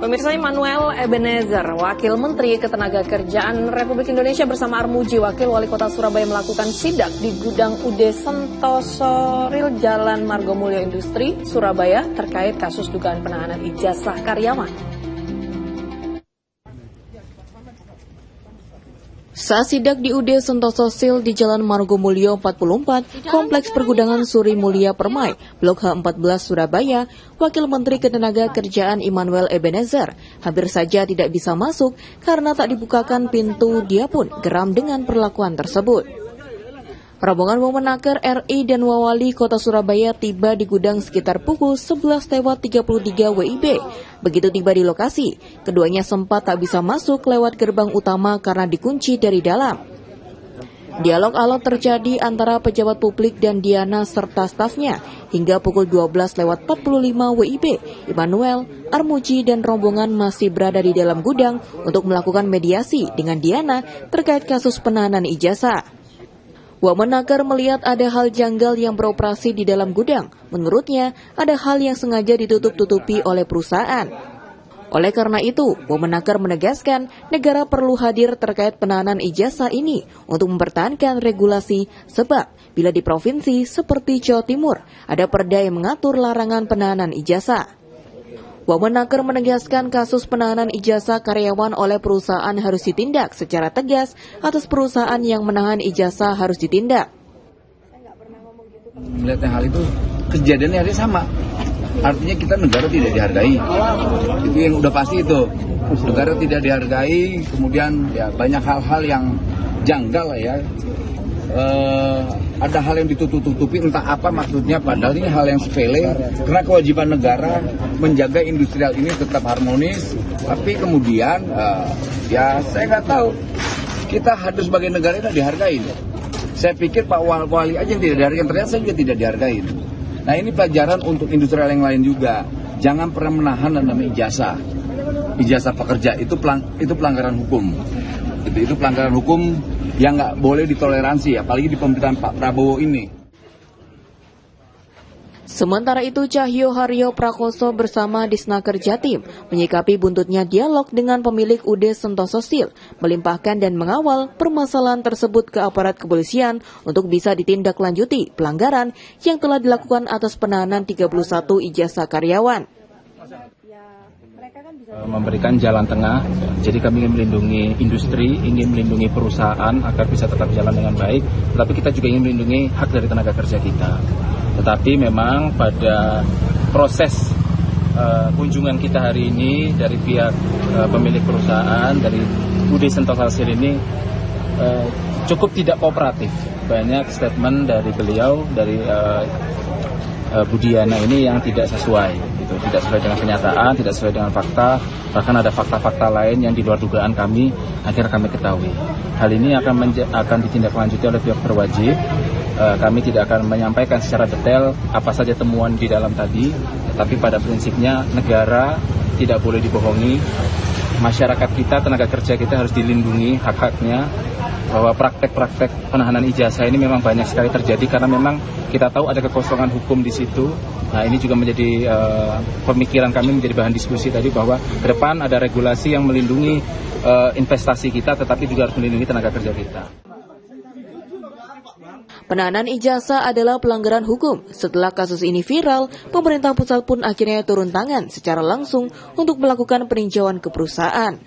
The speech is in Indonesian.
Pemirsa, Immanuel Ebenezer, Wakil Menteri Ketenagakerjaan Republik Indonesia bersama Armuji, Wakil Wali Kota Surabaya melakukan sidak di gudang UD Sentosa Real Jalan Margomulyo Industri, Surabaya terkait kasus dugaan penahanan ijazah karyawan. Saat sidak di UD Sentosa Sil di Jalan Margomulyo 44, Kompleks Pergudangan Suri Mulia Permai, Blok H14 Surabaya, Wakil Menteri Ketenagakerjaan Immanuel Ebenezer hampir saja tidak bisa masuk karena tak dibukakan pintu. Dia pun geram dengan perlakuan tersebut. Rombongan Wamenaker RI dan Wawali Kota Surabaya tiba di gudang sekitar pukul 11.33 WIB. Begitu tiba di lokasi, keduanya sempat tak bisa masuk lewat gerbang utama karena dikunci dari dalam. Dialog alot terjadi antara pejabat publik dan Diana serta stafnya hingga pukul 12.45 WIB. Immanuel, Armuji, dan rombongan masih berada di dalam gudang untuk melakukan mediasi dengan Diana terkait kasus penahanan ijazah. Wamenaker melihat ada hal janggal yang beroperasi di dalam gudang. Menurutnya, ada hal yang sengaja ditutup-tutupi oleh perusahaan. Oleh karena itu, Wamenaker menegaskan negara perlu hadir terkait penahanan ijazah ini untuk mempertahankan regulasi, sebab bila di provinsi seperti Jawa Timur ada perda yang mengatur larangan penahanan ijazah. Wamenaker menegaskan kasus penahanan ijazah karyawan oleh perusahaan harus ditindak secara tegas, atas perusahaan yang menahan ijazah harus ditindak. Melihat hal itu, kejadiannya hari sama. Artinya kita negara tidak dihargai. Itu yang udah pasti itu. Negara tidak dihargai, kemudian ya banyak hal-hal yang janggal lah ya. Ada hal yang ditutup-tutupi, entah apa maksudnya, padahal ini hal yang sepele, karena kewajiban negara menjaga industrial ini tetap harmonis, tapi kemudian ya saya nggak tahu, kita harus sebagai negara ini dihargai. Saya pikir Pak Wali aja yang tidak dihargai, ternyata saya juga tidak dihargai. Nah, ini pelajaran untuk industrial yang lain juga, jangan pernah menahan namanya ijazah pekerja, itu pelanggaran hukum. Itu pelanggaran hukum yang nggak boleh ditoleransi, apalagi di pemerintahan Pak Prabowo ini. Sementara itu, Cahyo Haryo Prakoso bersama Disnaker Jatim menyikapi buntutnya dialog dengan pemilik UD Sentosa Sil, melimpahkan dan mengawal permasalahan tersebut ke aparat kepolisian untuk bisa ditindaklanjuti pelanggaran yang telah dilakukan atas penahanan 31 ijazah karyawan. Memberikan jalan tengah, jadi kami ingin melindungi industri, ingin melindungi perusahaan agar bisa tetap jalan dengan baik, tetapi kita juga ingin melindungi hak dari tenaga kerja kita. Tetapi memang pada proses kunjungan kita hari ini dari pihak pemilik perusahaan, dari UD Sentosa Sil ini cukup tidak kooperatif. Banyak statement dari beliau, dari Bu Diana ini yang tidak sesuai, gitu. Tidak sesuai dengan kenyataan, tidak sesuai dengan fakta, bahkan ada fakta-fakta lain yang di luar dugaan kami, akhirnya kami ketahui. Hal ini akan ditindaklanjuti oleh pihak berwajib. Kami tidak akan menyampaikan secara detail apa saja temuan di dalam tadi, tetapi pada prinsipnya negara tidak boleh dibohongi. Masyarakat kita, tenaga kerja kita harus dilindungi hak-haknya, bahwa praktek-praktek penahanan ijazah ini memang banyak sekali terjadi karena memang kita tahu ada kekosongan hukum di situ. Nah, ini juga menjadi pemikiran kami, menjadi bahan diskusi tadi bahwa ke depan ada regulasi yang melindungi investasi kita, tetapi juga harus melindungi tenaga kerja kita. Penahanan ijazah adalah pelanggaran hukum. Setelah kasus ini viral, pemerintah pusat pun akhirnya turun tangan secara langsung untuk melakukan peninjauan ke perusahaan.